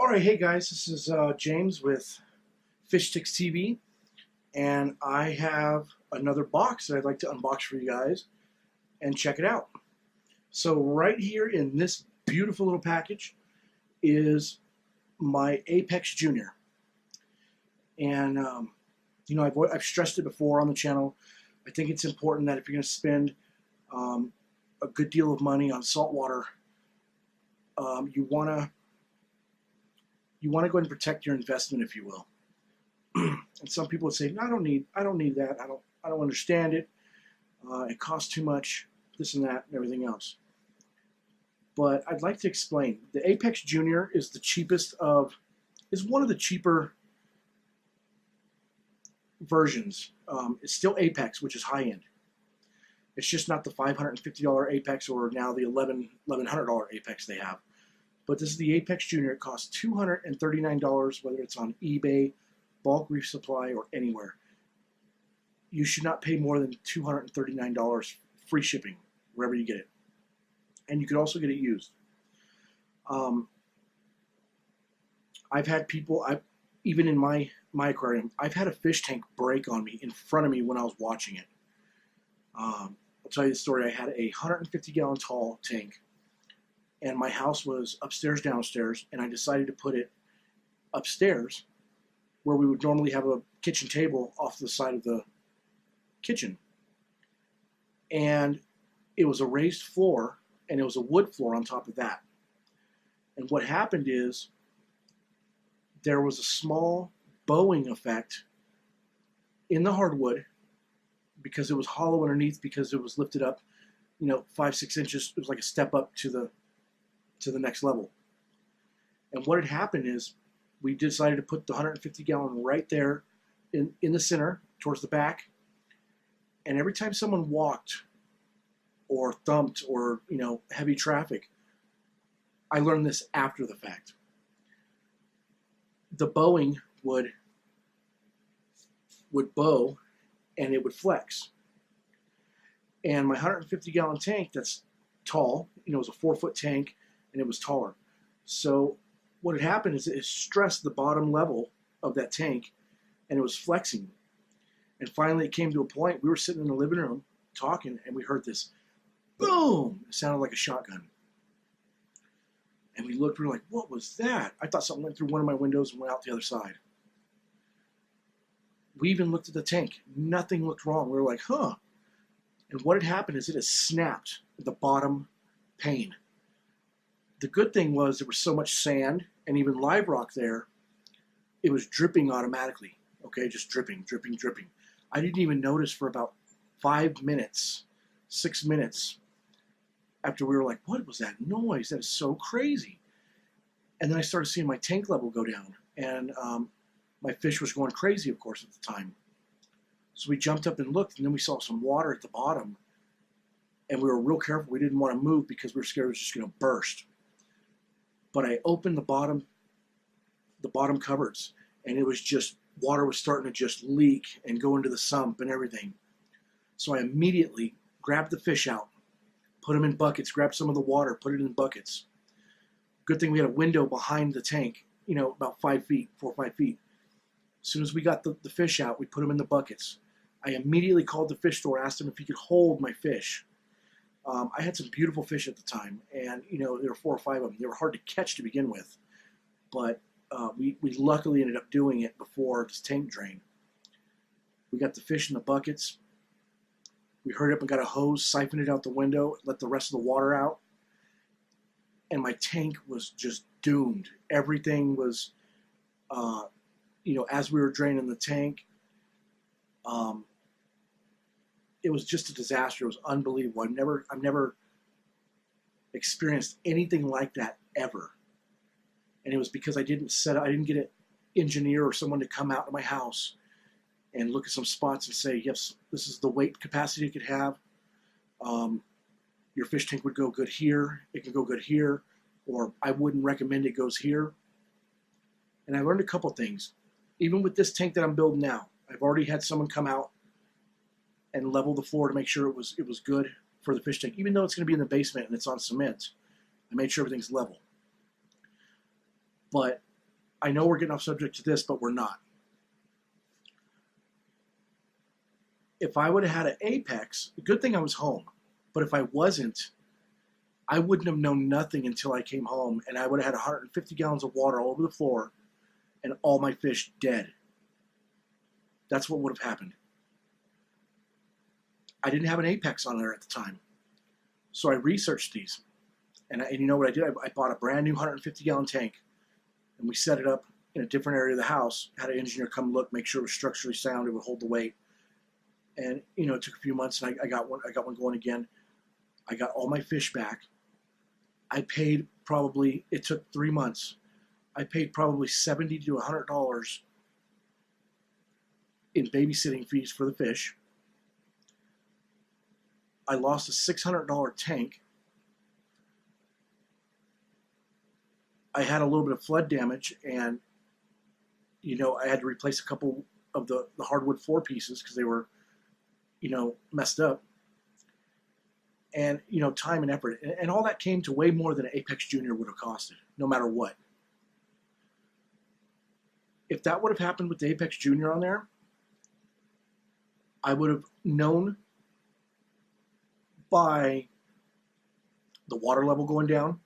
All right, hey guys, this is James with Fish Sticks TV, and I have another box that I'd like to unbox for you guys and check it out. So right here in this beautiful little package is my Apex Junior, and I've stressed it before on the channel. I think it's important that if you're going to spend a good deal of money on saltwater, you want to go ahead and protect your investment, if you will. And some people would say, no, I don't need that. I don't understand it. It costs too much, this and that, and everything else. But I'd like to explain. The Apex Junior is one of the cheaper versions. It's still Apex, which is high end. It's just not the $550 Apex or now the $1,100 Apex they have. But this is the Apex Junior. It costs $239, whether it's on eBay, bulk reef supply, or anywhere. You should not pay more than $239 free shipping wherever you get it. And you could also get it used. I've had people, even in my aquarium, I've had a fish tank break on me in front of me when I was watching it. I'll tell you the story. I had a 150-gallon tall tank, and my house was upstairs, downstairs, and I decided to put it upstairs where we would normally have a kitchen table off the side of the kitchen. And it was a raised floor, and it was a wood floor on top of that. And what happened is there was a small bowing effect in the hardwood because it was hollow underneath, because it was lifted up, 5-6 inches. It was like a step up to the next level. And what had happened is we decided to put the 150-gallon right there in the center towards the back. And every time someone walked or thumped or, heavy traffic, I learned this after the fact. The bowing would bow and it would flex. And my 150-gallon tank, that's tall, it was a 4-foot tank, and it was taller. So what had happened is it stressed the bottom level of that tank, and it was flexing. And finally it came to a point, we were sitting in the living room talking, and we heard this boom. It sounded like a shotgun. And we looked, we were like, what was that? I thought something went through one of my windows and went out the other side. We even looked at the tank. Nothing looked wrong. We were like, huh. And what had happened is it had snapped the bottom pane. The good thing was there was so much sand and even live rock there, it was dripping automatically. Okay, just dripping, dripping, dripping. I didn't even notice for about 5 minutes, 6 minutes after we were like, what was that noise? That is so crazy. And then I started seeing my tank level go down, and my fish was going crazy, of course, at the time. So we jumped up and looked, and then we saw some water at the bottom, and we were real careful. We didn't want to move because we were scared it was just going to burst. But I opened the bottom cupboards, and it was just, water was starting to just leak and go into the sump and everything. So I immediately grabbed the fish out, put them in buckets, grabbed some of the water, put it in buckets. Good thing we had a window behind the tank, about 4 or 5 feet. As soon as we got the fish out, we put them in the buckets. I immediately called the fish store, asked him if he could hold my fish. I had some beautiful fish at the time, and there were 4 or 5 of them. They were hard to catch to begin with, but we luckily ended up doing it before this tank drained. We got the fish in the buckets. We hurried up and got a hose, siphoned it out the window, let the rest of the water out, and my tank was just doomed. Everything was, as we were draining the tank, it was just a disaster. It was unbelievable. I've never experienced anything like that ever. And it was because I didn't get an engineer or someone to come out to my house and look at some spots and say, yes, this is the weight capacity it could have. Your fish tank would go good here. It can go good here. Or I wouldn't recommend it goes here. And I learned a couple things. Even with this tank that I'm building now, I've already had someone come out and level the floor to make sure it was good for the fish tank. Even though it's going to be in the basement and it's on cement, I made sure everything's level. But I know we're getting off subject to this, but we're not. If I would have had an Apex, good thing I was home. But if I wasn't, I wouldn't have known nothing until I came home, and I would have had 150 gallons of water all over the floor and all my fish dead. That's what would have happened. I didn't have an Apex on there at the time. So I researched these. And you know what I did? I bought a brand new 150-gallon tank, and we set it up in a different area of the house, had an engineer come look, make sure it was structurally sound, it would hold the weight. And, you know, it took a few months, and I got one going again. I got all my fish back. I paid probably, it took 3 months. I paid probably $70 to $100 in babysitting fees for the fish. I lost a $600 tank. I had a little bit of flood damage, and, you know, I had to replace a couple of the hardwood floor pieces because they were, you know, messed up. And, you know, time and effort. And all that came to way more than an Apex Junior would have costed, no matter what. If that would have happened with the Apex Junior on there, I would have known by the water level going down.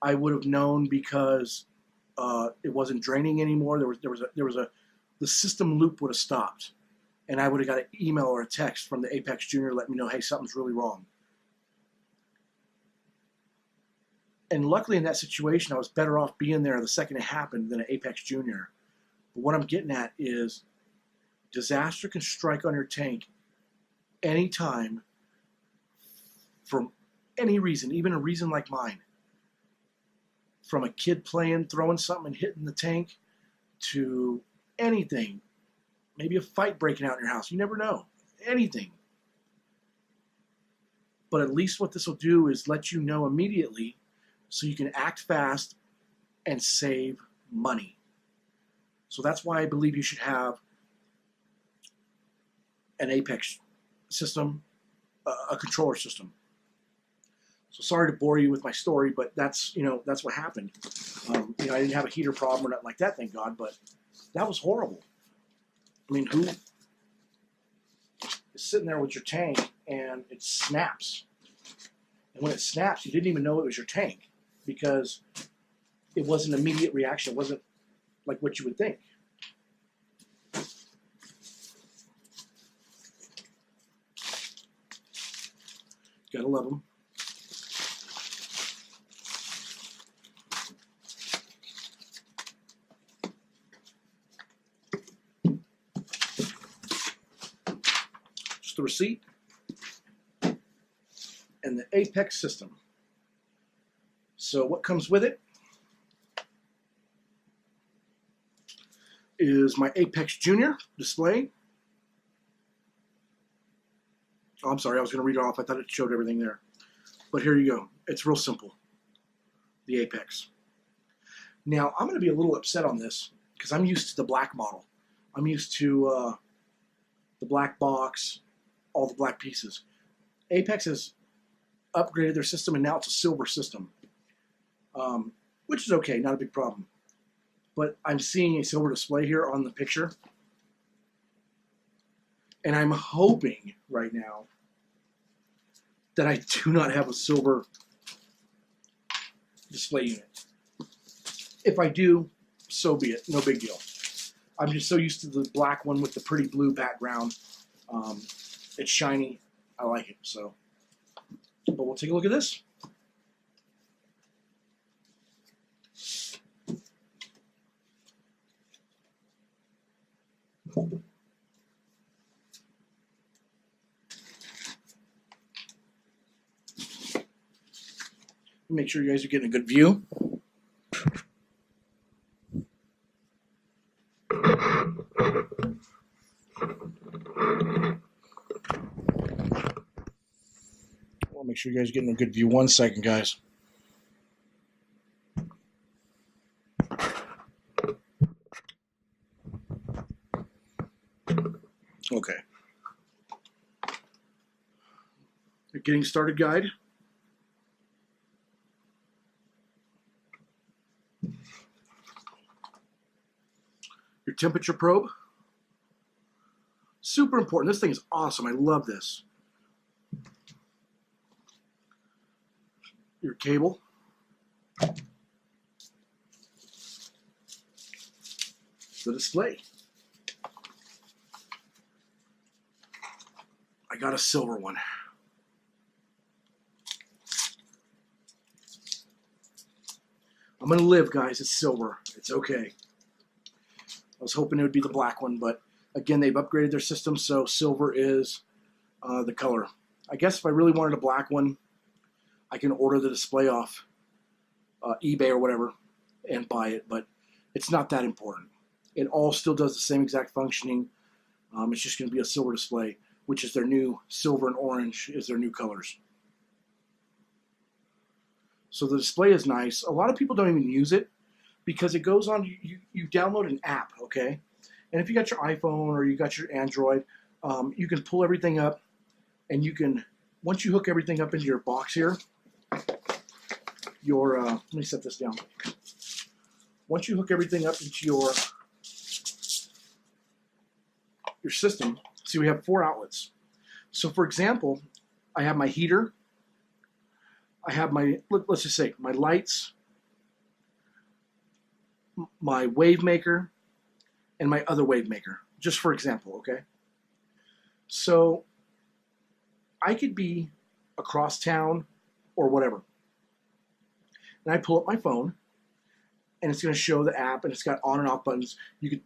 I would have known because it wasn't draining anymore. The system loop would have stopped, and I would have got an email or a text from the Apex Junior letting me know, hey, something's really wrong. And luckily in that situation, I was better off being there the second it happened than an Apex Junior. But what I'm getting at is disaster can strike on your tank anytime from any reason, even a reason like mine. From a kid playing, throwing something and hitting the tank, to anything. Maybe a fight breaking out in your house. You never know. Anything. But at least what this will do is let you know immediately so you can act fast and save money. So that's why I believe you should have an Apex system, a controller system. So sorry to bore you with my story, but that's, you know, that's what happened. You know, I didn't have a heater problem or nothing like that, thank God, but that was horrible. I mean, who is sitting there with your tank and it snaps? And when it snaps, you didn't even know it was your tank because it wasn't an immediate reaction. It wasn't like what you would think. Gotta love them. The receipt and the Apex system. So what comes with it is my Apex Junior display. Oh, I'm sorry, I was going to read it off. I thought it showed everything there. But here you go. It's real simple. The Apex. Now, I'm going to be a little upset on this because I'm used to the black model. I'm used to the black box, all the black pieces. Apex has upgraded their system, and now it's a silver system, which is okay, not a big problem. But I'm seeing a silver display here on the picture, and I'm hoping right now that I do not have a silver display unit. If I do, so be it. No big deal. I'm just so used to the black one with the pretty blue background. It's shiny. I like it. So, but we'll take a look at this. Make sure you guys are getting a good view. I'll make sure you guys are getting a good view. 1 second, guys. Okay. The getting started guide. your temperature probe. Super important. This thing is awesome. I love this. Your cable. The display. I got a silver one. I'm going to live, guys. It's silver. It's okay. I was hoping it would be the black one, but again, they've upgraded their system, so silver is the color. I guess if I really wanted a black one, I can order the display off eBay or whatever and buy it, but it's not that important. It all still does the same exact functioning. It's just going to be a silver display, which is their new silver and orange is their new colors. So the display is nice. A lot of people don't even use it because it goes on, you download an app, okay? And if you got your iPhone or you got your Android, you can pull everything up and you can, once you hook everything up into your box here, let me set this down. Once you hook everything up into your system, see we have 4 outlets. So for example, I have my heater, I have my, let's just say, my lights, my wave maker, and my other wave maker, just for example, okay? So I could be across town or whatever. And I pull up my phone, and it's going to show the app, and it's got on and off buttons. You could,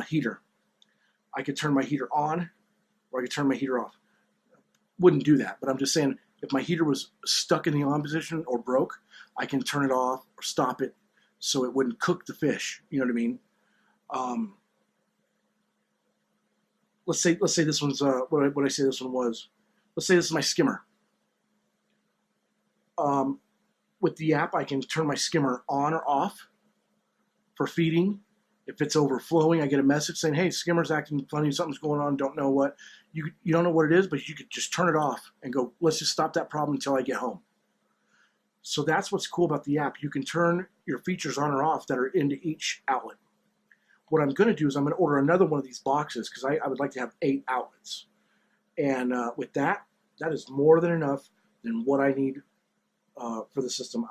heater. I could turn my heater on, or I could turn my heater off. Wouldn't do that, but I'm just saying, if my heater was stuck in the on position or broke, I can turn it off or stop it so it wouldn't cook the fish. You know what I mean? Let's say this one's what I say this one was. Let's say this is my skimmer. With the app, I can turn my skimmer on or off for feeding. If it's overflowing, I get a message saying, "Hey, skimmer's acting funny. Something's going on. Don't know what." You don't know what it is, but you could just turn it off and go, "Let's just stop that problem until I get home." So that's what's cool about the app. You can turn your features on or off that are into each outlet. What I'm going to do is I'm going to order another one of these boxes because I would like to have 8 outlets. And with that is more than enough than what I need for the system.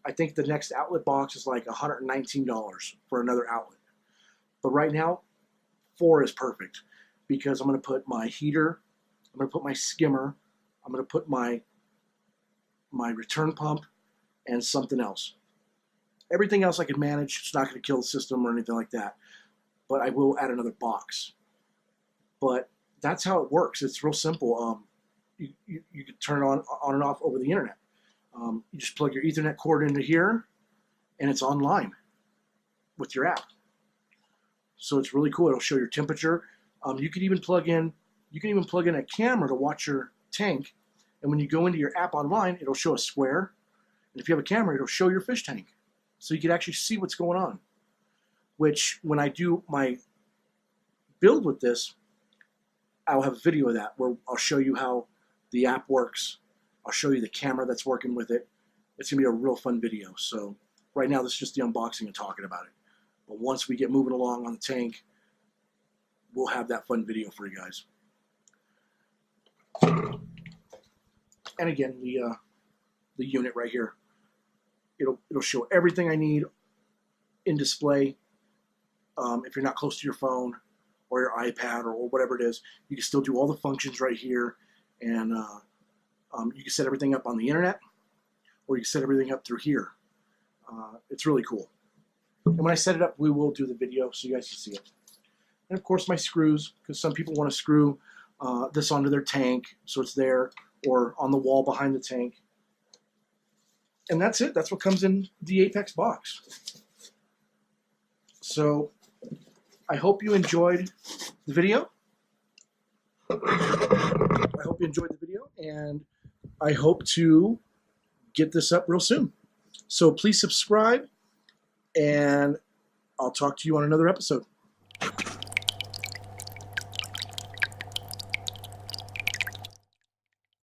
I think the next outlet box is like $119 for another outlet. But right now, 4 is perfect because I'm going to put my heater, I'm going to put my skimmer, I'm going to put my return pump, and something else. Everything else I can manage. It's not going to kill the system or anything like that. But I will add another box. But that's how it works. It's real simple. You can turn it on and off over the internet. You just plug your Ethernet cord into here, and it's online with your app. So it's really cool. It'll show your temperature. You can even plug in a camera to watch your tank, and when you go into your app online, it'll show a square. And if you have a camera, it'll show your fish tank, so you can actually see what's going on. Which, when I do my build with this, I'll have a video of that where I'll show you how the app works. I'll show you the camera that's working with it. It's going to be a real fun video. So right now, this is just the unboxing and talking about it. But once we get moving along on the tank, we'll have that fun video for you guys. And again, the unit right here, it'll show everything I need in display. If you're not close to your phone or your iPad or whatever it is, you can still do all the functions right here. And you can set everything up on the internet, or you can set everything up through here. It's really cool. And when I set it up, we will do the video so you guys can see it. And of course my screws, because some people want to screw this onto their tank so it's there, or on the wall behind the tank. And that's it. That's what comes in the Apex box. So I hope you enjoyed the video. I hope you enjoyed the video, and I hope to get this up real soon. So please subscribe, and I'll talk to you on another episode.